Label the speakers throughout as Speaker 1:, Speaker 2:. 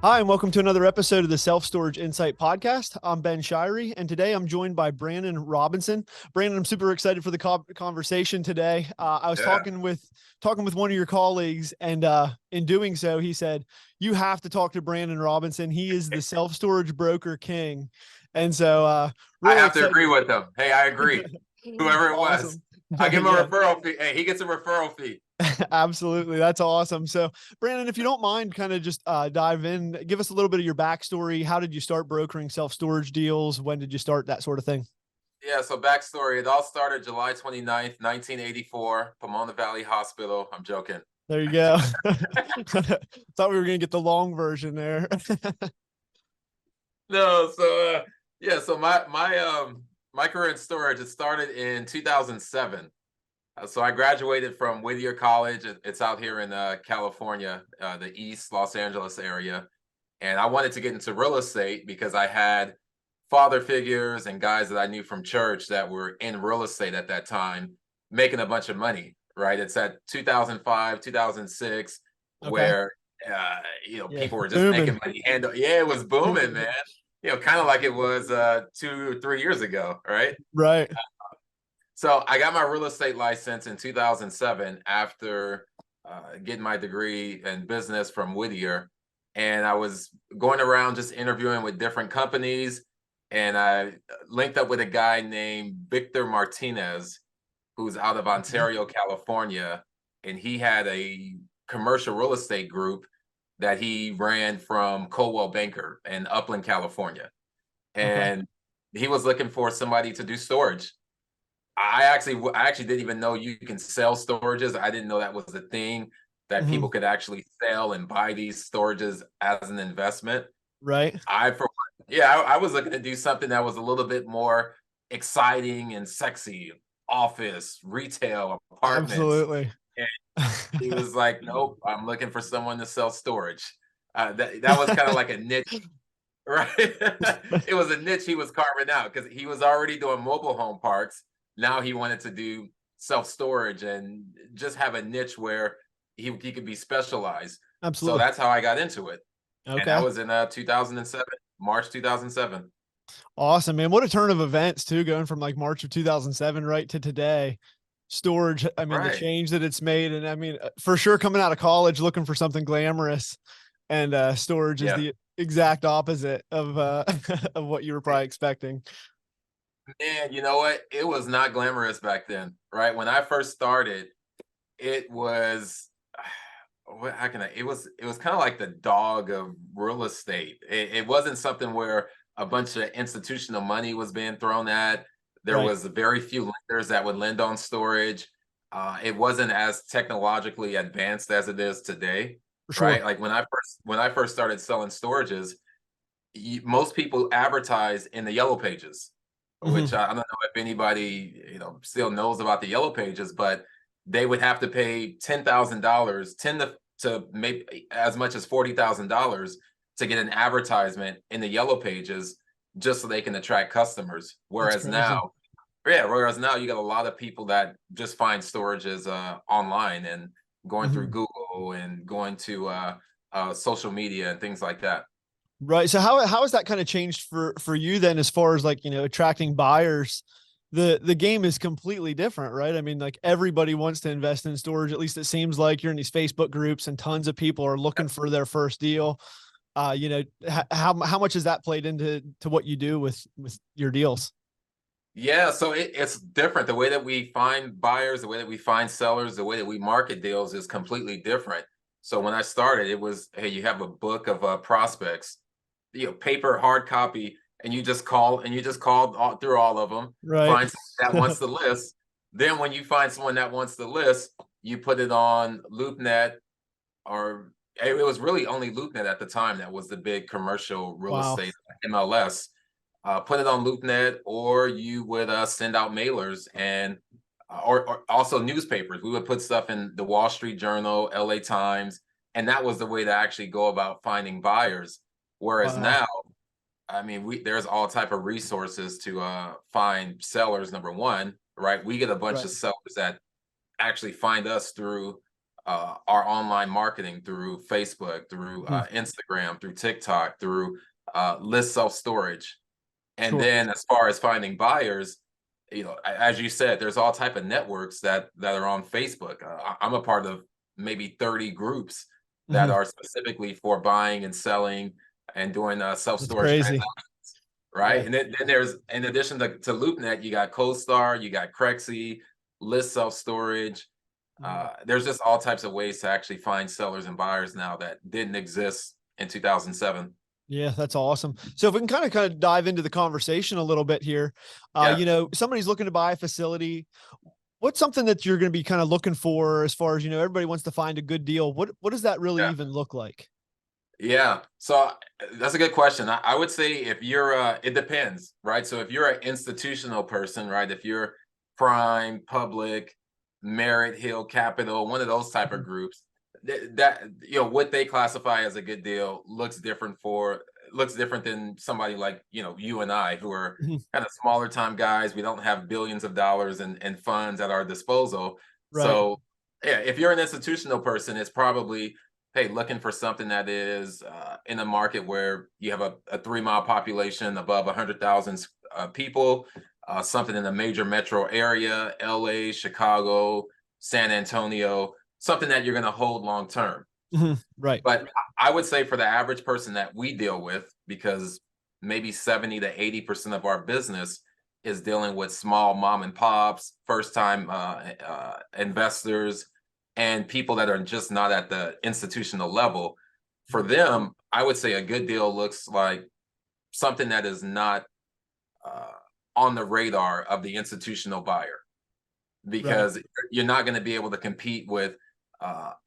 Speaker 1: Hi, and welcome to another episode of the Self Storage Insight Podcast. I'm Ben Shirey, and today I'm joined by Brandon Robinson. Brandon, I'm super excited for the conversation today. I was
Speaker 2: Yeah.
Speaker 1: talking with one of your colleagues, and in doing so, he said you have to talk to Brandon Robinson. He is the self storage broker king, and so
Speaker 2: I
Speaker 1: really
Speaker 2: have to
Speaker 1: excited.
Speaker 2: agree with them. Hey, I agree. Whoever it was,
Speaker 1: Awesome.
Speaker 2: I give him a
Speaker 1: Yeah.
Speaker 2: referral fee. Hey, he gets a referral fee.
Speaker 1: Absolutely. That's awesome. So, Brandon, if you don't mind, kind of just dive in, give us a little bit of your backstory. How did you start brokering self storage deals? When did you start that sort of thing?
Speaker 2: Yeah, so backstory. It all started July 29th, 1984, Pomona Valley Hospital. I'm joking.
Speaker 1: There you go. Thought we were going to get the long version there.
Speaker 2: No, so yeah, so my career in storage, it started in 2007. So I graduated from Whittier College. It's out here in California, the East Los Angeles area. And I wanted to get into real estate because I had father figures and guys that I knew from church that were in real estate at that time, making a bunch of money, right? It's at 2005, 2006,
Speaker 1: Okay.
Speaker 2: where,
Speaker 1: Yeah.
Speaker 2: people were just
Speaker 1: Booming.
Speaker 2: making money. And yeah, it was booming, man. Kind of like it was 2 or 3 years ago, right?
Speaker 1: Right.
Speaker 2: So I got my real estate license in 2007 after getting my degree in business from Whittier. And I was going around just interviewing with different companies. And I linked up with a guy named Victor Martinez, who's out of
Speaker 1: Okay.
Speaker 2: Ontario, California. And he had a commercial real estate group that he ran from Coldwell Banker in Upland, California.
Speaker 1: Okay.
Speaker 2: And he was looking for somebody to do storage. I actually didn't even know you can sell storages. I didn't know that was a thing that
Speaker 1: Mhm.
Speaker 2: people could actually sell and buy these storages as an investment.
Speaker 1: Right.
Speaker 2: I was looking to do something that was a little bit more exciting and sexy, office, retail, apartments.
Speaker 1: Absolutely.
Speaker 2: And he was like, "Nope, I'm looking for someone to sell storage." That was kind of like a niche, right? It was a niche he was carving out because he was already doing mobile home parks. Now he wanted to do self storage and just have a niche where he could be specialized. So
Speaker 1: Absolutely.
Speaker 2: that's how I got into it, and that
Speaker 1: Okay.
Speaker 2: was in 2007, March 2007.
Speaker 1: Awesome, man. What a turn of events too, going from like March of 2007 right to today. Storage, I mean, the
Speaker 2: Right?
Speaker 1: change that it's made. And I mean, for sure, coming out of college looking for something glamorous, and storage is
Speaker 2: Yeah.
Speaker 1: the exact opposite of of what you were probably expecting.
Speaker 2: Man, you know what? It was not glamorous back then, right? When I first started, it was how can I? It was kind of like the dog of real estate. It wasn't something where a bunch of institutional money was being thrown at. There
Speaker 1: Right.
Speaker 2: was very few lenders that would lend on storage. It wasn't as technologically advanced as it is today,
Speaker 1: For sure.
Speaker 2: right? Like when I first started selling storages, most people advertise in the yellow pages, which
Speaker 1: Hmm.
Speaker 2: I don't know if anybody still knows about the yellow pages, but they would have to pay $10,000, to maybe as much as $40,000 to get an advertisement in the yellow pages just so they can attract customers.
Speaker 1: That's
Speaker 2: Whereas
Speaker 1: crazy.
Speaker 2: now, yeah, whereas now you got a lot of people that just find storages online and going through
Speaker 1: Hmm.
Speaker 2: Google and going to social media and things like that.
Speaker 1: Right. So how has that kind of changed for you then, as far as like, attracting buyers? The game is completely different, right? I mean, like everybody wants to invest in storage. At least it seems like you're in these Facebook groups, and tons of people are looking for their first deal. How much has that played into what you do with your deals?
Speaker 2: Yeah, so it's different. The way that we find buyers, the way that we find sellers, the way that we market deals is completely different. So when I started, it was, hey, you have a book of prospects, paper, hard copy, and you just called through all of them,
Speaker 1: Right.
Speaker 2: find someone that wants the list. Then when you find someone that wants the list, you put it on LoopNet, or it was really only LoopNet at the time that was the big commercial real
Speaker 1: Wow.
Speaker 2: estate MLS. Put it on LoopNet, or you would send out mailers and or also newspapers. We would put stuff in the Wall Street Journal, LA Times, and that was the way to actually go about finding buyers. Whereas
Speaker 1: Wow.
Speaker 2: now, I mean, there's all type of resources to find sellers. Number one, right? We get a bunch
Speaker 1: Right.
Speaker 2: of sellers that actually find us through our online marketing through Facebook, through
Speaker 1: Mhm.
Speaker 2: Instagram, through TikTok, through list self-storage. And
Speaker 1: Sure.
Speaker 2: then as far as finding buyers, as you said, there's all type of networks that are on Facebook. I'm a part of maybe 30 groups that
Speaker 1: Mhm.
Speaker 2: are specifically for buying and selling and doing
Speaker 1: That's
Speaker 2: self-storage
Speaker 1: crazy.
Speaker 2: transactions, right?
Speaker 1: Yeah.
Speaker 2: And then there's, in addition to LoopNet, you got CoStar, you got Crexy, List Self Storage.
Speaker 1: Mhm.
Speaker 2: There's just all types of ways to actually find sellers and buyers now that didn't exist in 2007.
Speaker 1: Yeah, that's awesome. So if we can kind of dive into the conversation a little bit here,
Speaker 2: Yeah,
Speaker 1: somebody's looking to buy a facility. What's something that you're going to be kind of looking for as far as, everybody wants to find a good deal. What does that really
Speaker 2: yeah,
Speaker 1: even look like?
Speaker 2: yeah. So that's a good question. I would say if you're, it depends, right? So if you're an institutional person, right? If you're Prime, Public, Merit Hill Capital, one of those type of
Speaker 1: Mhm.
Speaker 2: groups, that what they classify as a good deal looks different than somebody like you and I, who are
Speaker 1: Mhm.
Speaker 2: kind of smaller time guys. We don't have billions of dollars in funds at our disposal.
Speaker 1: Right.
Speaker 2: So yeah, if you're an institutional person, it's probably, hey, looking for something that is in a market where you have a 3 mile population above 100,000 people, something in a major metro area, LA, Chicago, San Antonio, something that you're going to hold long term.
Speaker 1: Mhm. Right.
Speaker 2: But I would say for the average person that we deal with, because maybe 70 to 80% of our business is dealing with small mom and pops, first time investors, and people that are just not at the institutional level. For
Speaker 1: Mhm.
Speaker 2: them, I would say a good deal looks like something that is not uh, on the radar of the institutional buyer,
Speaker 1: Right.
Speaker 2: because you're not going to be able to compete with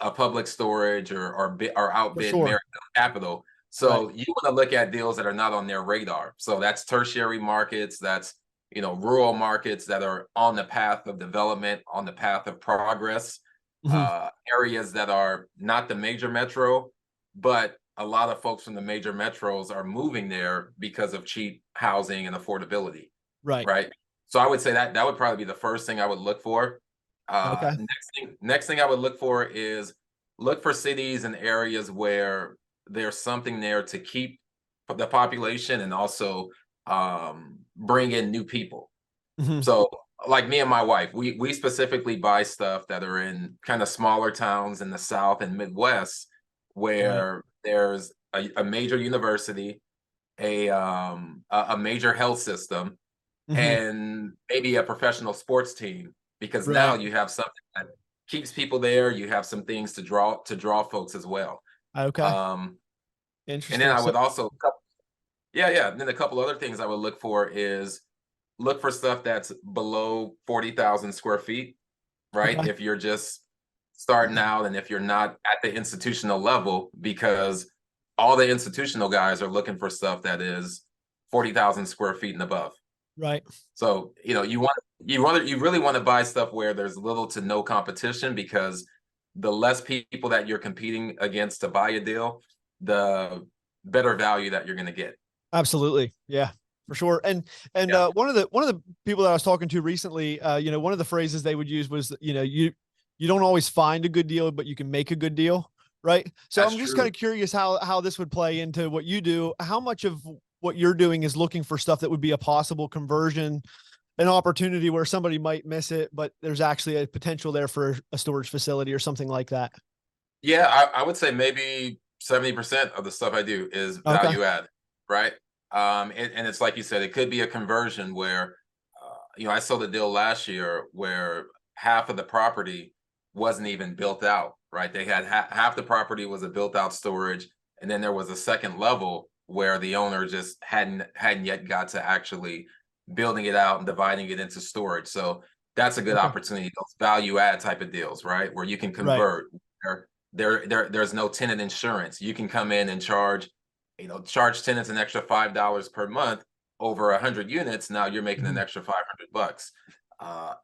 Speaker 2: a Public Storage or
Speaker 1: For
Speaker 2: outbid
Speaker 1: sure.
Speaker 2: Merit Capital.
Speaker 1: Right.
Speaker 2: So you want to look at deals that are not on their radar. So that's tertiary markets, that's rural markets that are on the path of development, on the path of progress,
Speaker 1: Mhm.
Speaker 2: areas that are not the major metro, but a lot of folks from the major metros are moving there because of cheap housing and affordability,
Speaker 1: Right.
Speaker 2: right? So I would say that would probably be the first thing I would look for.
Speaker 1: Okay.
Speaker 2: Next thing I would look for is look for cities and areas where there's something there to keep the population and also bring in new people.
Speaker 1: Mhm.
Speaker 2: So like me and my wife, we specifically buy stuff that are in kind of smaller towns in the South and Midwest
Speaker 1: Right.
Speaker 2: where there's a major university, a major health system,
Speaker 1: Mhm.
Speaker 2: and maybe a professional sports team, because now
Speaker 1: Right.
Speaker 2: you have something that keeps people there. You have some things to draw folks as well.
Speaker 1: Okay.
Speaker 2: Um, and then
Speaker 1: Interesting.
Speaker 2: I
Speaker 1: So,
Speaker 2: would also, yeah, yeah. And then a couple other things I would look for is look for stuff that's below 40,000 square feet, right?
Speaker 1: okay.
Speaker 2: If you're just starting out and if you're not at the institutional level, because all the institutional guys are looking for stuff that is 40,000 square feet and above.
Speaker 1: Right.
Speaker 2: So, you really want to buy stuff where there's little to no competition, because the less people that you're competing against to buy a deal, the better value that you're going to get.
Speaker 1: Absolutely. Yeah, for sure. And
Speaker 2: Yeah,
Speaker 1: one of the people that I was talking to recently, one of the phrases they would use was, you don't always find a good deal, but you can make a good deal. Right. So
Speaker 2: that's
Speaker 1: I'm just kind
Speaker 2: true.
Speaker 1: of curious how this would play into what you do. How much of what you're doing is looking for stuff that would be a possible conversion, an opportunity where somebody might miss it, but there's actually a potential there for a storage facility or something like that.
Speaker 2: Yeah, I would say maybe 70% of the stuff I do is
Speaker 1: Okay.
Speaker 2: value add, right? And it's like you said, it could be a conversion where, I sold a deal last year where half of the property wasn't even built out, right? They had half the property was a built out storage, and then there was a second level where the owner just hadn't yet got to actually building it out and dividing it into storage. So that's a good
Speaker 1: Okay.
Speaker 2: opportunity, those value add type of deals, right? Where you can
Speaker 1: Right.
Speaker 2: convert. There's no tenant insurance. You can come in and charge tenants an extra $5 per month over 100 units. Now you're making an
Speaker 1: Mhm.
Speaker 2: extra $500.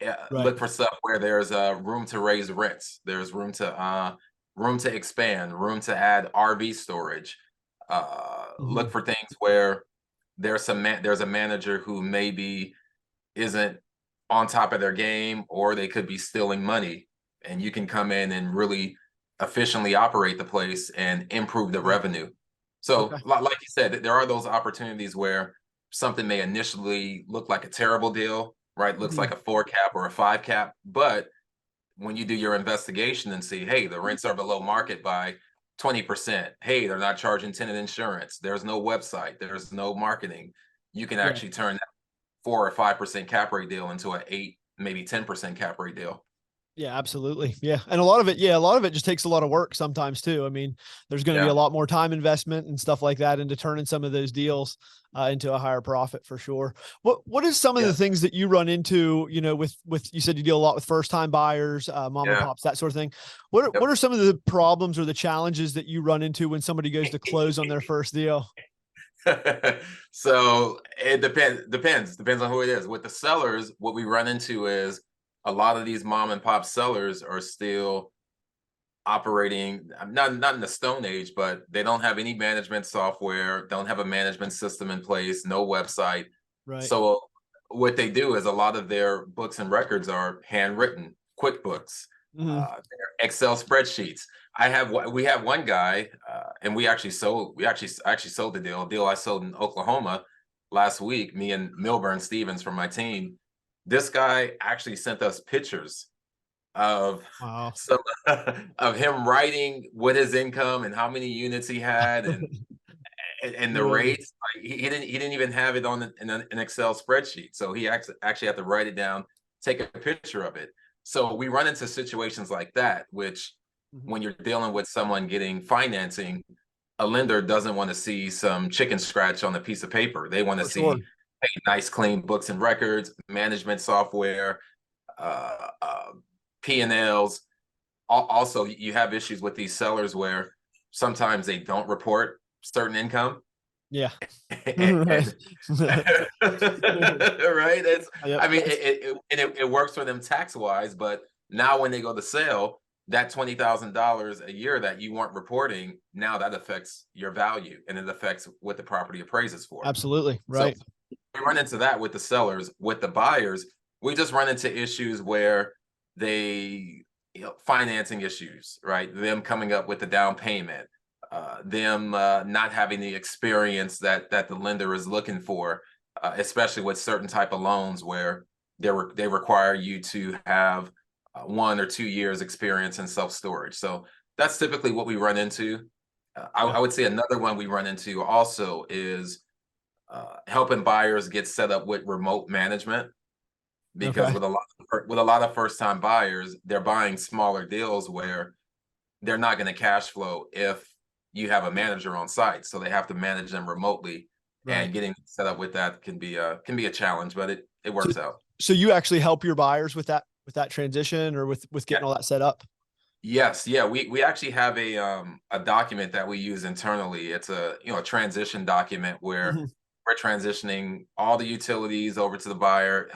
Speaker 2: Yeah,
Speaker 1: Right.
Speaker 2: look for stuff where there's room to raise rents. There's room to expand, room to add RV storage. Look
Speaker 1: Mhm.
Speaker 2: for things where there's a manager who maybe isn't on top of their game, or they could be stealing money, and you can come in and really efficiently operate the place and improve the revenue. So,
Speaker 1: Okay.
Speaker 2: like you said, there are those opportunities where something may initially look like a terrible deal, right? Looks
Speaker 1: Mhm.
Speaker 2: like a 4 cap or a 5 cap, but when you do your investigation and see, hey, the rents are below market by 20%. Hey, they're not charging tenant insurance. There's no website. There's no marketing. You can
Speaker 1: Yeah.
Speaker 2: actually turn that 4 or 5% cap rate deal into an 8, maybe 10% cap rate deal.
Speaker 1: Yeah, absolutely. Yeah. And a lot of it just takes a lot of work sometimes too. I mean, there's going to be a
Speaker 2: Yeah.
Speaker 1: lot more time investment and stuff like that into turning some of those deals into a higher profit for sure. What is some of
Speaker 2: Yeah.
Speaker 1: the things that you run into, with you said you deal a lot with first time buyers, mom and
Speaker 2: Yeah.
Speaker 1: pops, that sort of thing. What are some of the problems or the challenges that you run into when somebody goes to close on their first deal?
Speaker 2: So it depends on who it is. With the sellers, what we run into is a lot of these mom and pop sellers are still operating not in the stone age, but they don't have any management software, don't have a management system in place, no website.
Speaker 1: Right.
Speaker 2: So what they do is a lot of their books and records are handwritten, QuickBooks,
Speaker 1: Mhm.
Speaker 2: their Excel spreadsheets. We have one guy, and I actually sold the deal I sold in Oklahoma last week. Me and Milburn Stevens from my team. This guy actually sent us pictures of
Speaker 1: Wow.
Speaker 2: some of him writing what his income and how many units he had and the
Speaker 1: Yeah.
Speaker 2: rates. Like, he didn't even have it on an Excel spreadsheet, so he actually had to write it down, take a picture of it. So we run into situations like that, which
Speaker 1: Mhm.
Speaker 2: when you're dealing with someone getting financing, a lender doesn't want to see some chicken scratch on a piece of paper. They want to
Speaker 1: For sure.
Speaker 2: see, hey, nice clean books and records, management software, uh, uh, P&Ls. Also, you have issues with these sellers where sometimes they don't report certain income.
Speaker 1: Yeah. Right.
Speaker 2: And right, it's
Speaker 1: Yep.
Speaker 2: I mean it works for them tax wise, but now when they go to sell, that $20,000 a year that you weren't reporting, now that affects your value and it affects what the property appraises for.
Speaker 1: Absolutely.
Speaker 2: So
Speaker 1: Right.
Speaker 2: we run into that with the sellers. With the buyers, we just run into issues where they, financing issues, right? Them coming up with the down payment, them not having the experience that the lender is looking for, especially with certain type of loans where they require you to have 1 or 2 years experience in self storage. So that's typically what we run into.
Speaker 1: Yeah.
Speaker 2: I would say another one we run into also is helping buyers get set up with remote management, because
Speaker 1: Okay.
Speaker 2: with a lot of first time buyers, they're buying smaller deals where they're not going to cash flow if you have a manager on site, so they have to manage them remotely,
Speaker 1: Right.
Speaker 2: and getting set up with that can be a challenge, but it
Speaker 1: So,
Speaker 2: works out.
Speaker 1: so you actually help your buyers with that transition or with
Speaker 2: Yeah.
Speaker 1: getting all that set up?
Speaker 2: Yes, yeah, we actually have a document that we use internally. It's a transition document where
Speaker 1: Mhm.
Speaker 2: we're transitioning all the utilities over to the buyer,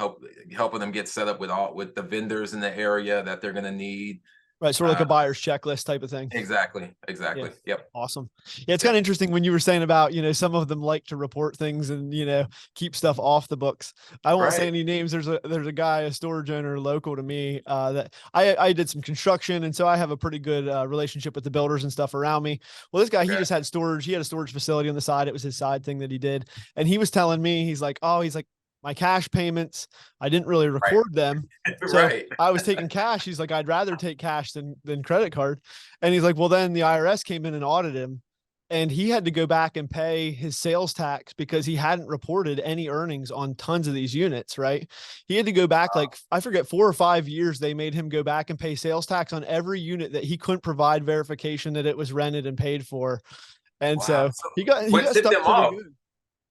Speaker 2: helping them get set up with the vendors in the area that they're going to need.
Speaker 1: Right. Sort of like
Speaker 2: Uh,
Speaker 1: a buyer's checklist type of thing.
Speaker 2: exactly,
Speaker 1: Yeah.
Speaker 2: exactly. Yep,
Speaker 1: Awesome. Yeah, it's kind of
Speaker 2: yep.
Speaker 1: interesting when you were saying about, some of them like to report things and, keep stuff off the books. I won't say
Speaker 2: Right,
Speaker 1: any names. There's a guy, a storage owner local to me, that I did some construction. And so I have a pretty good relationship with the builders and stuff around me. Well, this guy, he
Speaker 2: okay,
Speaker 1: just had storage. He had a storage facility on the side. It was his side thing that he did. And he was telling me, he's like, my cash payments, I didn't really
Speaker 2: right,
Speaker 1: record them. So
Speaker 2: right.
Speaker 1: I was taking cash. He's like, I'd rather take cash than credit card. And he's like, well, then the IRS came in and audited him, and he had to go back and pay his sales tax because he hadn't reported any earnings on tons of these units, right? He had to go back, like, I forget, 4 or 5 years. They made him go back and pay sales tax on every unit that he couldn't provide verification that it was rented and paid for. And
Speaker 2: Wow.
Speaker 1: so
Speaker 2: So
Speaker 1: he
Speaker 2: what
Speaker 1: got
Speaker 2: tipped
Speaker 1: stuck
Speaker 2: them
Speaker 1: pretty
Speaker 2: off?
Speaker 1: good.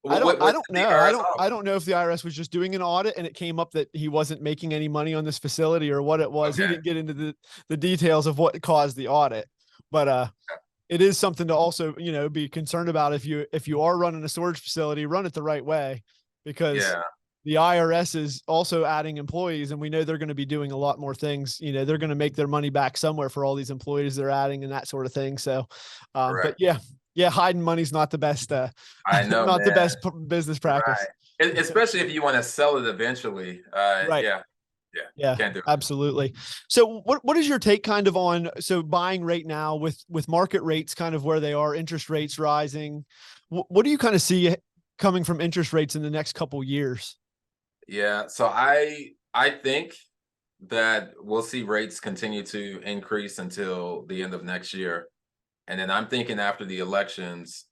Speaker 1: I
Speaker 2: What
Speaker 1: don't
Speaker 2: what,
Speaker 1: I
Speaker 2: what
Speaker 1: don't
Speaker 2: tipped the
Speaker 1: know.
Speaker 2: IRS off?
Speaker 1: I don't know if the IRS was just doing an audit and it came up that he wasn't making any money on this facility or what it was. He
Speaker 2: Okay,
Speaker 1: didn't get into the details of what caused the audit. But it is something to also, be concerned about. If you are running a storage facility, run it the right way, because
Speaker 2: yeah,
Speaker 1: the IRS is also adding employees, and we know they're going to be doing a lot more things. They're going to make their money back somewhere for all these employees they're adding and that sort of thing. So, but
Speaker 2: correct.
Speaker 1: yeah, hiding money's not the best,
Speaker 2: I know,
Speaker 1: not the
Speaker 2: man.
Speaker 1: best business
Speaker 2: Right.
Speaker 1: practice.
Speaker 2: Especially if you want to sell it eventually.
Speaker 1: Right.
Speaker 2: Yeah, Yeah,
Speaker 1: Yeah,
Speaker 2: can't do it.
Speaker 1: absolutely. So what is your take kind of on, so buying rate now with market rates kind of where they are, interest rates rising, what do you kind of see coming from interest rates in the next couple years?
Speaker 2: Yeah, so I think that we'll see rates continue to increase until the end of next year. And then I'm thinking after the elections,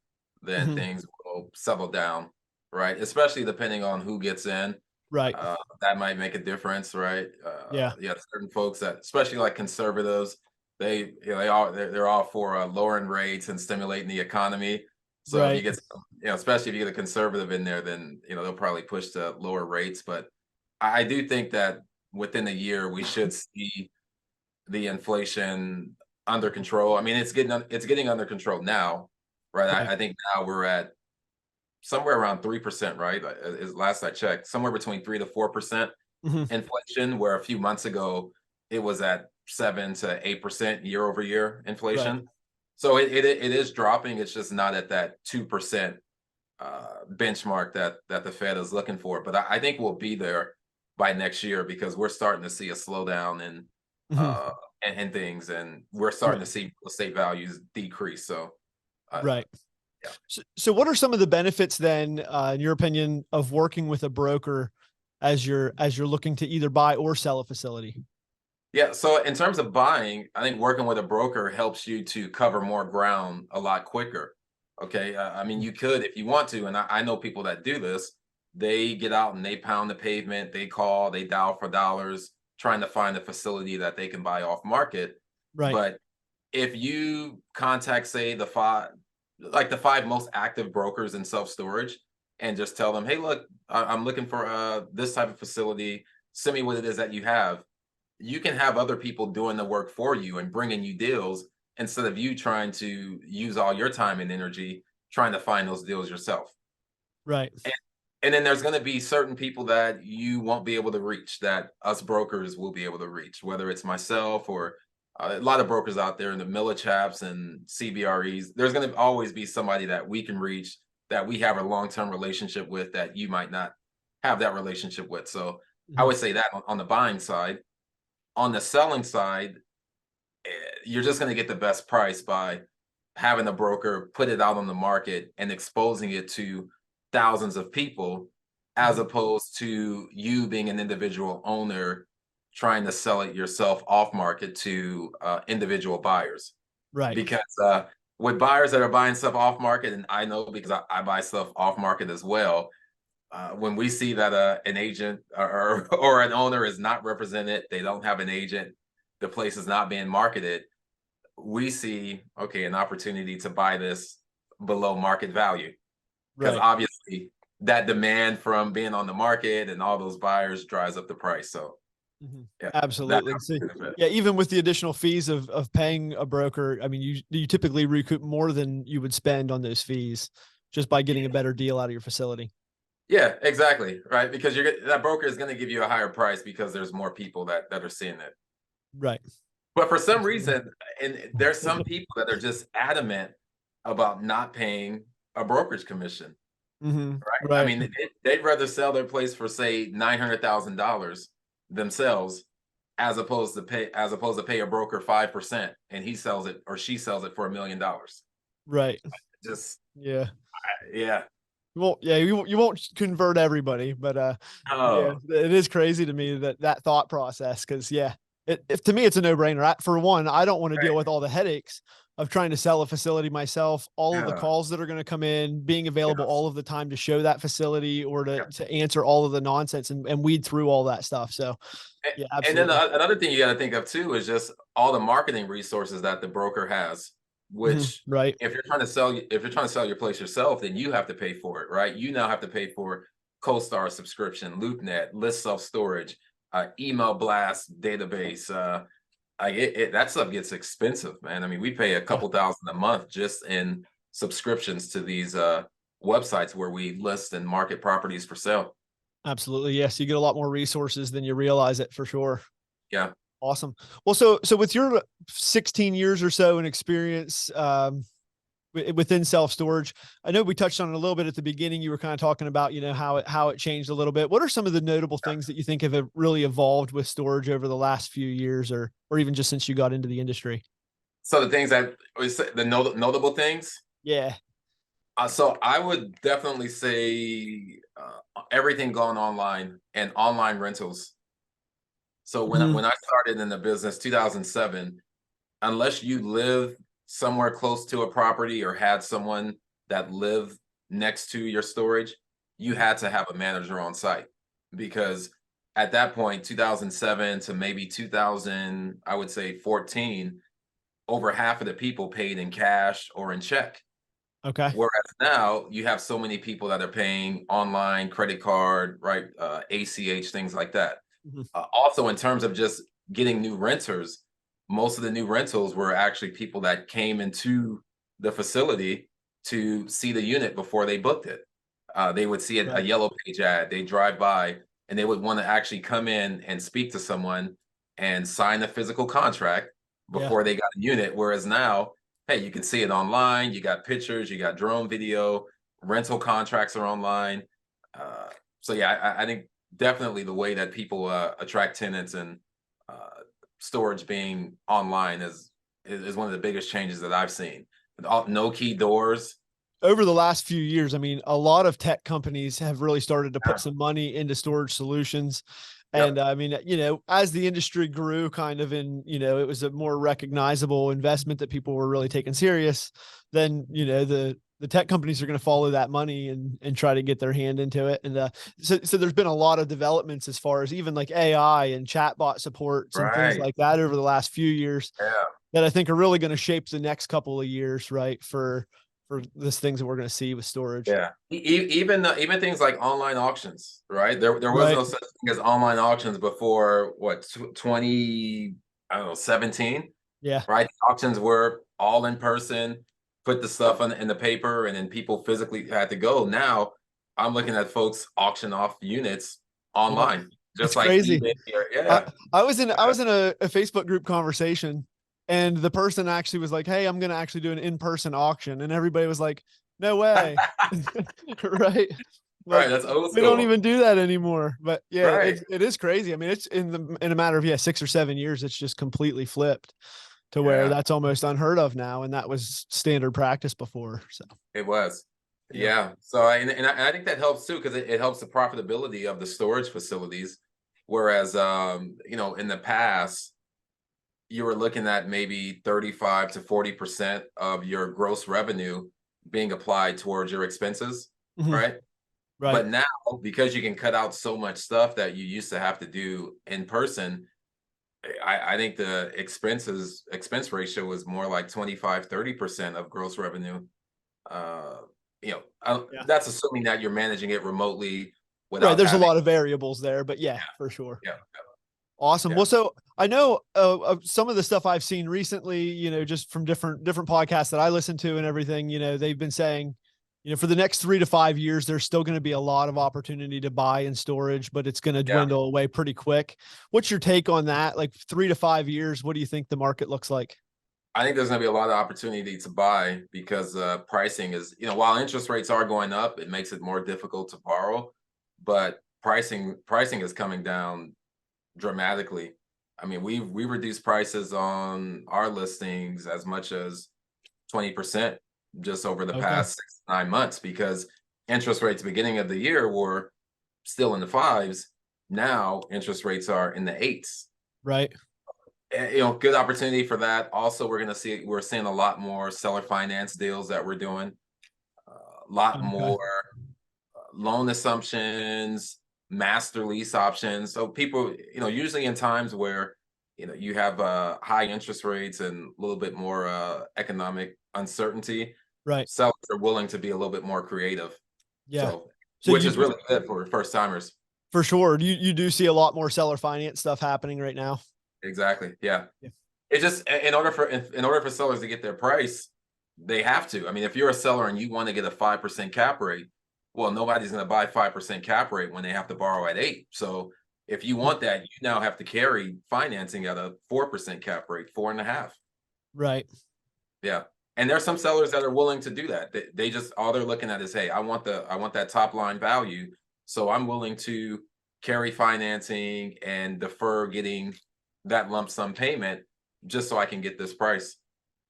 Speaker 2: then
Speaker 1: Hmm.
Speaker 2: things will settle down, right? Especially depending on who gets in.
Speaker 1: Right.
Speaker 2: That might make a difference, right?
Speaker 1: Yeah.
Speaker 2: Yeah, certain folks that, especially like conservatives, they're all for lowering rates and stimulating the economy. So if you
Speaker 1: Right.
Speaker 2: get, especially if you get a conservative in there, then they'll probably push to lower rates. But I do think that within a year we should see the inflation under control. I mean, it's getting under control now, right?
Speaker 1: Right.
Speaker 2: I think now we're at somewhere around 3%, right? Is last I checked, somewhere between 3 to 4%
Speaker 1: Hmm.
Speaker 2: inflation, where a few months ago it was at 7 to 8% year over year
Speaker 1: Right.
Speaker 2: inflation. So it is dropping. It's just not at that 2% benchmark that the Fed is looking for. But I think we'll be there by next year because we're starting to see a slowdown in
Speaker 1: Hmm.
Speaker 2: uh and things, and we're starting to
Speaker 1: Right.
Speaker 2: see real estate values decrease. So
Speaker 1: Right.
Speaker 2: yeah.
Speaker 1: So what are some of the benefits then, in your opinion, of working with a broker as you're looking to either buy or sell a facility?
Speaker 2: Yeah, so in terms of buying, I think working with a broker helps you to cover more ground a lot quicker. Okay, I mean, you could if you want to, and I know people that do this. They get out and they pound the pavement, they call, they dial for dollars, trying to find a facility that they can buy off market.
Speaker 1: Right.
Speaker 2: But if you contact, say, the five most active brokers in self storage, and just tell them, hey, look, I'm looking for this type of facility. Send me what it is that you have. You can have other people doing the work for you and bringing you deals instead of you trying to use all your time and energy trying to find those deals yourself.
Speaker 1: Right.
Speaker 2: And, and then there's going to be certain people that you won't be able to reach that us brokers will be able to reach, whether it's myself or a lot of brokers out there in the Millichaps and CBREs. There's going to always be somebody that we can reach that we have a long-term relationship with that you might not have that relationship with. So I
Speaker 1: Mhm.
Speaker 2: would say that on the buying side. On the selling side, you're just going to get the best price by having a broker put it out on the market and exposing it to thousands of people, as
Speaker 1: Mhm.
Speaker 2: opposed to you being an individual owner trying to sell it yourself off market to individual buyers.
Speaker 1: Right.
Speaker 2: Because with buyers that are buying stuff off market, and I know because I buy stuff off market as well, when we see that an agent or an owner is not represented, they don't have an agent, the place is not being marketed, we see, okay, an opportunity to buy this below market value. Because
Speaker 1: Right.
Speaker 2: obviously that demand from being on the market and all those buyers drives up the price. So
Speaker 1: Mhm.
Speaker 2: yeah, that
Speaker 1: Absolutely. So,
Speaker 2: benefit.
Speaker 1: yeah, even with the additional fees of paying a broker, I mean, you typically recoup more than you would spend on those fees just by getting a better deal out of your facility.
Speaker 2: Yeah, exactly. Right. Because that broker is going to give you a higher price because there's more people that are seeing it.
Speaker 1: Right.
Speaker 2: But for some
Speaker 1: Absolutely.
Speaker 2: reason, and there's some people that are just adamant about not paying a brokerage commission,
Speaker 1: Hmm.
Speaker 2: right? I
Speaker 1: Right.
Speaker 2: mean, they'd rather sell their place for say $900,000 themselves, as opposed to pay a broker 5%, and he sells it or she sells it for $1 million.
Speaker 1: Right.
Speaker 2: Just
Speaker 1: Yeah.
Speaker 2: yeah.
Speaker 1: Well, yeah, you won't convert everybody, but yeah,
Speaker 2: Oh,
Speaker 1: it is crazy to me that thought process because yeah, if to me it's a no brainer. For one, I don't want to deal
Speaker 2: right.
Speaker 1: with all the headaches of trying to sell a facility myself, all of the
Speaker 2: Yeah.
Speaker 1: calls that are going to come in, being available
Speaker 2: Yes.
Speaker 1: all of the time to show that facility or
Speaker 2: Yeah.
Speaker 1: to answer all of the nonsense and weed through all that stuff. So yeah,
Speaker 2: And then
Speaker 1: absolutely.
Speaker 2: another thing you got to think of too is just all the marketing resources that the broker has,
Speaker 1: Mhm.
Speaker 2: which
Speaker 1: Right.
Speaker 2: if you're trying to sell your place yourself, then you have to pay for it, right? You now have to pay for CoStar subscription, LoopNet, list self storage, email blast database. That stuff gets expensive, man. I mean, we pay a
Speaker 1: Yeah.
Speaker 2: couple thousand a month just in subscriptions to these websites where we list and market properties for sale.
Speaker 1: Absolutely. Yes, you get a lot more resources than you realize it for sure.
Speaker 2: Yeah.
Speaker 1: Awesome. Well, so with your 16 years or so in experience, within self-storage. I know we touched on it a little bit at the beginning. You were kind of talking about, you know, how it changed a little bit. What are some of the notable things that you think have really evolved with storage over the last few years, or even just since you got into the industry?
Speaker 2: So the things that the notable things.
Speaker 1: Yeah.
Speaker 2: So I would definitely say everything going online and online rentals. So
Speaker 1: Mhm.
Speaker 2: when I started in the business 2007, unless you live somewhere close to a property or had someone that lived next to your storage, you had to have a manager on site, because at that point, 2007 to maybe 2000, I would say 14, over half of the people paid in cash or in check.
Speaker 1: Okay.
Speaker 2: Whereas now you have so many people that are paying online, credit card, right? ACH, things like that.
Speaker 1: Mhm.
Speaker 2: Also, in terms of just getting new renters, most of the new rentals were actually people that came into the facility to see the unit before they booked it. They would see a
Speaker 1: Right.
Speaker 2: yellow page ad, they drive by, and they would want to actually come in and speak to someone and sign a physical contract
Speaker 1: Yeah.
Speaker 2: before they got a unit. Whereas now, hey, you can see it online, you got pictures, you got drone video, rental contracts are online. Uh, so yeah, I think definitely the way that people attract tenants and uh, storage being online is one of the biggest changes that I've seen. No key doors.
Speaker 1: Over the last few years, I mean, a lot of tech companies have really started to put
Speaker 2: Yeah.
Speaker 1: some money into storage solutions. And
Speaker 2: Yep.
Speaker 1: I mean, you know, as the industry grew kind of in, you know, it was a more recognizable investment that people were really taking serious, then, you know, the tech companies are going to follow that money and try to get their hand into it. And so there's been a lot of developments as far as even like AI and chatbot supports and things
Speaker 2: Right.
Speaker 1: like that over the last few years
Speaker 2: Yeah.
Speaker 1: that I think are really going to shape the next couple of years, right? For this things that we're going to see with storage.
Speaker 2: Yeah. Even things like online auctions, right? There was
Speaker 1: Right.
Speaker 2: no such thing as online auctions before what 20, I don't know, 17,
Speaker 1: Yeah.
Speaker 2: right? Auctions were all in person, put the stuff in the paper, and then people physically had to go. Now I'm looking at folks auction off units
Speaker 1: Yep.
Speaker 2: online,
Speaker 1: It's
Speaker 2: just like
Speaker 1: crazy.
Speaker 2: eBay. Or,
Speaker 1: I,
Speaker 2: yeah.
Speaker 1: I was in a Facebook group conversation and the person actually was like, "Hey, I'm going to actually do an in-person auction." And everybody was like, "No way." Right?
Speaker 2: Right.
Speaker 1: Like
Speaker 2: That's old
Speaker 1: we don't
Speaker 2: school.
Speaker 1: even do that anymore. But yeah,
Speaker 2: Right.
Speaker 1: it is crazy. I mean, it's in a matter of 6 or 7 years, it's just completely flipped to where
Speaker 2: Yeah,
Speaker 1: that's almost unheard of now, and that was standard practice before. So
Speaker 2: it was.
Speaker 1: yeah.
Speaker 2: Yeah. So, and I think that helps too, because it helps the profitability of the storage facilities. Whereas, in the past, you were looking at maybe 35 to 40% of your gross revenue being applied towards your expenses,
Speaker 1: Mhm.
Speaker 2: right?
Speaker 1: Right.
Speaker 2: But now, because you can cut out so much stuff that you used to have to do in person, I think the expense ratio is more like 25-30% of gross revenue. Uh,
Speaker 1: Yeah.
Speaker 2: that's assuming that you're managing it remotely
Speaker 1: Right.
Speaker 2: without
Speaker 1: There's a
Speaker 2: having.
Speaker 1: lot of variables there, but yeah, for sure.
Speaker 2: Yeah,
Speaker 1: Awesome.
Speaker 2: yeah,
Speaker 1: Well, so I know some of the stuff I've seen recently, you know, just from different podcasts that I listen to and everything, you know, they've been saying, you know, for the next 3 to 5 years, there's still going to be a lot of opportunity to buy in storage, but it's going to
Speaker 2: yeah.
Speaker 1: dwindle away pretty quick. What's your take on that? Like 3 to 5 years, what do you think the market looks like?
Speaker 2: I think there's going to be a lot of opportunity to buy, because pricing is, while interest rates are going up, it makes it more difficult to borrow, but pricing is coming down dramatically. I mean, we reduced prices on our listings as much as 20% just over the
Speaker 1: Okay.
Speaker 2: past 6 to 9 months, because interest rates beginning of the year were still in the fives. Now interest rates are in the eights.
Speaker 1: Right.
Speaker 2: Good opportunity for that. Also, we're seeing a lot more seller finance deals that we're doing. A lot
Speaker 1: Okay.
Speaker 2: more loan assumptions, master lease options. So people, usually in times where you have high interest rates and a little bit more economic uncertainty,
Speaker 1: Right.
Speaker 2: sellers are willing to be a little bit more creative.
Speaker 1: Yeah.
Speaker 2: So,
Speaker 1: So
Speaker 2: which
Speaker 1: you
Speaker 2: is really good for first timers.
Speaker 1: for sure. You do see a lot more seller finance stuff happening right now.
Speaker 2: Exactly. Yeah.
Speaker 1: Yeah.
Speaker 2: It just in order for sellers to get their price, they have to. I mean, if you're a seller and you want to get a 5% cap rate, well, nobody's going to buy 5% cap rate when they have to borrow at 8. So if you want that, you now have to carry financing at a 4% cap rate, 4.5.
Speaker 1: Right.
Speaker 2: Yeah. And there's some sellers that are willing to do that. They just, all they're looking at is, hey, I want that top line value. So I'm willing to carry financing and defer getting that lump sum payment just so I can get this price.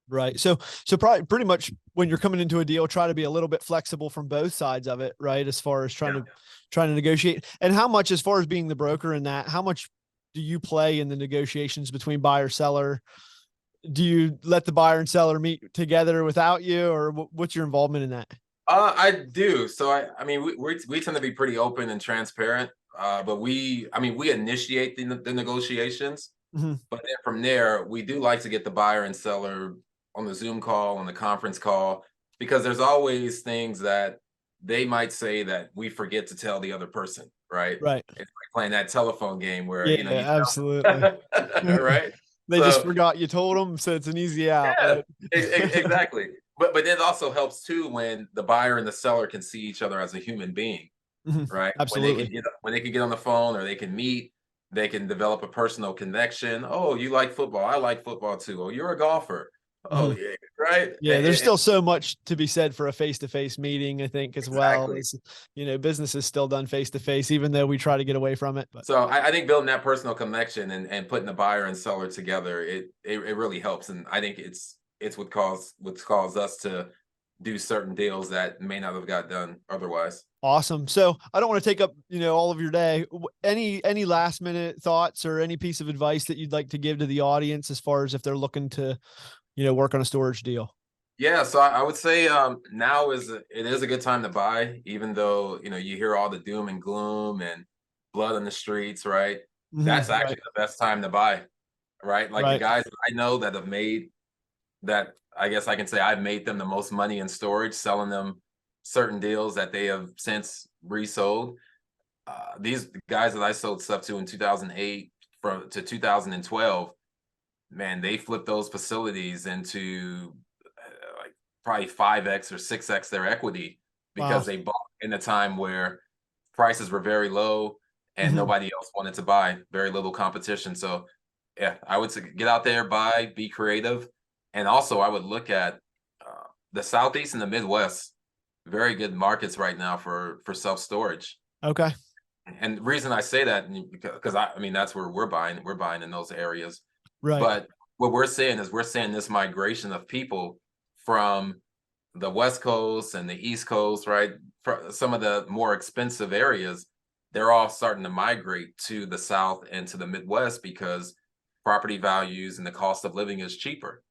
Speaker 1: Right. So probably pretty much when you're coming into a deal, try to be a little bit flexible from both sides of it, right? As far as trying to negotiate. And how much, as far as being the broker in that, how much do you play in the negotiations between buyer seller? Do you let the buyer and seller meet together without you, or what's your involvement in that?
Speaker 2: I do. So I mean, we tend to be pretty open and transparent, but we initiate the negotiations,
Speaker 1: Mhm.
Speaker 2: but then from there, we do like to get the buyer and seller on the Zoom call, on the conference call, because there's always things that they might say that we forget to tell the other person, right?
Speaker 1: Right.
Speaker 2: It's like playing that telephone game where,
Speaker 1: Yeah,
Speaker 2: you know, you
Speaker 1: absolutely.
Speaker 2: tell, right?
Speaker 1: They just
Speaker 2: So,
Speaker 1: forgot you told them, so it's an easy out.
Speaker 2: yeah,
Speaker 1: Right?
Speaker 2: exactly. But it also helps too when the buyer and the seller can see each other as a human being,
Speaker 1: Mhm.
Speaker 2: right?
Speaker 1: Absolutely.
Speaker 2: When they can get on the phone or they can meet, they can develop a personal connection. Oh, you like football? I like football too. Oh, you're a golfer. Oh,
Speaker 1: Mhm.
Speaker 2: yeah, right.
Speaker 1: Yeah, there's still so much to be said for a face-to-face meeting, I think, as well.
Speaker 2: Exactly.
Speaker 1: As business is still done face-to-face, even though we try to get away from it. But
Speaker 2: So I think building that personal connection and putting the buyer and seller together, it really helps. And I think it's what caused us to do certain deals that may not have got done otherwise.
Speaker 1: awesome. So I don't want to take up, all of your day. Any last minute thoughts or any piece of advice that you'd like to give to the audience as far as if they're looking to, work on a storage deal?
Speaker 2: Yeah, so I would say now it is a good time to buy, even though you hear all the doom and gloom and blood on the streets, right? That's
Speaker 1: Mhm.
Speaker 2: actually
Speaker 1: Right.
Speaker 2: the best time to buy, right? Like the
Speaker 1: Right.
Speaker 2: guys that I know that have made that, I guess I can say I've made them the most money in storage, selling them certain deals that they have since resold. These guys that I sold stuff to in 2008 to 2012, man, they flipped those facilities into like probably 5x or 6x their equity because
Speaker 1: Wow.
Speaker 2: they bought in a time where prices were very low and
Speaker 1: Mhm.
Speaker 2: nobody else wanted to buy, very little competition. So yeah, I would say get out there, buy, be creative. And also I would look at the Southeast and the Midwest, very good markets right now for self-storage.
Speaker 1: Okay.
Speaker 2: And the reason I say that, because I mean, that's where we're buying in those areas.
Speaker 1: Right.
Speaker 2: But what we're seeing is we're seeing this migration of people from the West Coast and the East Coast, right? For some of the more expensive areas, they're all starting to migrate to the South and to the Midwest because property values and the cost of living is cheaper.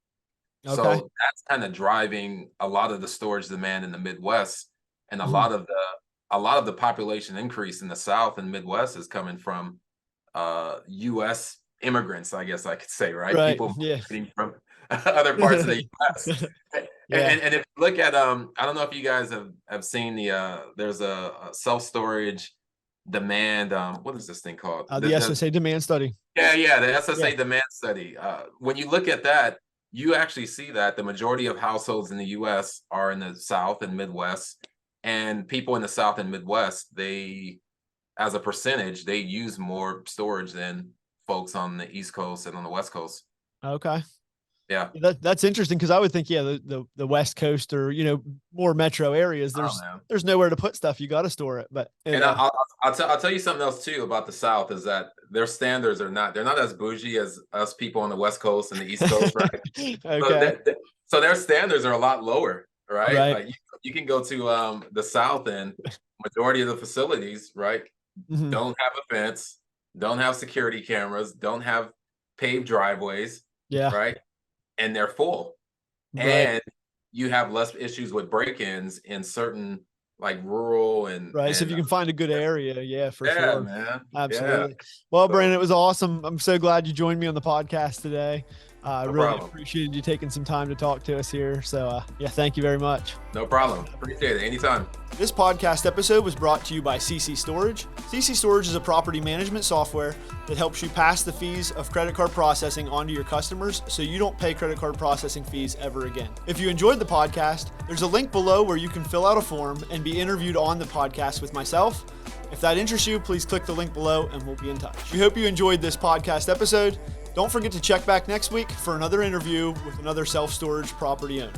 Speaker 1: Okay.
Speaker 2: So that's kind of driving a lot of the storage demand in the Midwest, and
Speaker 1: Mhm.
Speaker 2: a lot of the population increase in the South and Midwest is coming from US immigrants, I guess I could say, right?
Speaker 1: Right.
Speaker 2: People
Speaker 1: Yeah.
Speaker 2: migrating from other parts of the US.
Speaker 1: Yeah.
Speaker 2: And if you look at I don't know if you guys have seen there's a self-storage demand, what is this thing called?
Speaker 1: The
Speaker 2: The
Speaker 1: SSA demand study.
Speaker 2: yeah, the
Speaker 1: Yeah.
Speaker 2: SSA demand study. When you look at that, you actually see that the majority of households in the US are in the South and Midwest, and people in the South and Midwest, they, as a percentage, they use more storage than folks on the East Coast and on the West Coast.
Speaker 1: Okay.
Speaker 2: Yeah.
Speaker 1: That's interesting because I would think, yeah, the West Coast or, more metro areas,
Speaker 2: Oh
Speaker 1: there's
Speaker 2: man.
Speaker 1: there's nowhere to put stuff. You got to store it. But
Speaker 2: And I'll tell you something else too about the South is that their standards are not, they're not as bougie as us people on the West Coast and the East Coast, right? So
Speaker 1: Okay.
Speaker 2: so their standards are a lot lower, right?
Speaker 1: Right.
Speaker 2: Like you can go to the South and majority of the facilities, right,
Speaker 1: Mhm.
Speaker 2: don't have a fence, don't have security cameras, don't have paved driveways,
Speaker 1: Yeah.
Speaker 2: right? And they're full.
Speaker 1: Right.
Speaker 2: And you have less issues with break-ins in certain like rural
Speaker 1: Right. So if
Speaker 2: and
Speaker 1: you can find a good area, yeah, for
Speaker 2: yeah,
Speaker 1: sure.
Speaker 2: man. Yeah.
Speaker 1: Absolutely. Well,
Speaker 2: So
Speaker 1: Brandon, it was awesome. I'm so glad you joined me on the podcast today. I
Speaker 2: no
Speaker 1: really
Speaker 2: problem.
Speaker 1: appreciated you taking some time to talk to us here. So, yeah, thank you very much.
Speaker 2: No problem. Appreciate it. Anytime.
Speaker 1: This podcast episode was brought to you by CC Storage. CC Storage is a property management software that helps you pass the fees of credit card processing onto your customers so you don't pay credit card processing fees ever again. If you enjoyed the podcast, there's a link below where you can fill out a form and be interviewed on the podcast with myself. If that interests you, please click the link below and we'll be in touch. We hope you enjoyed this podcast episode. Don't forget to check back next week for another interview with another self-storage property owner.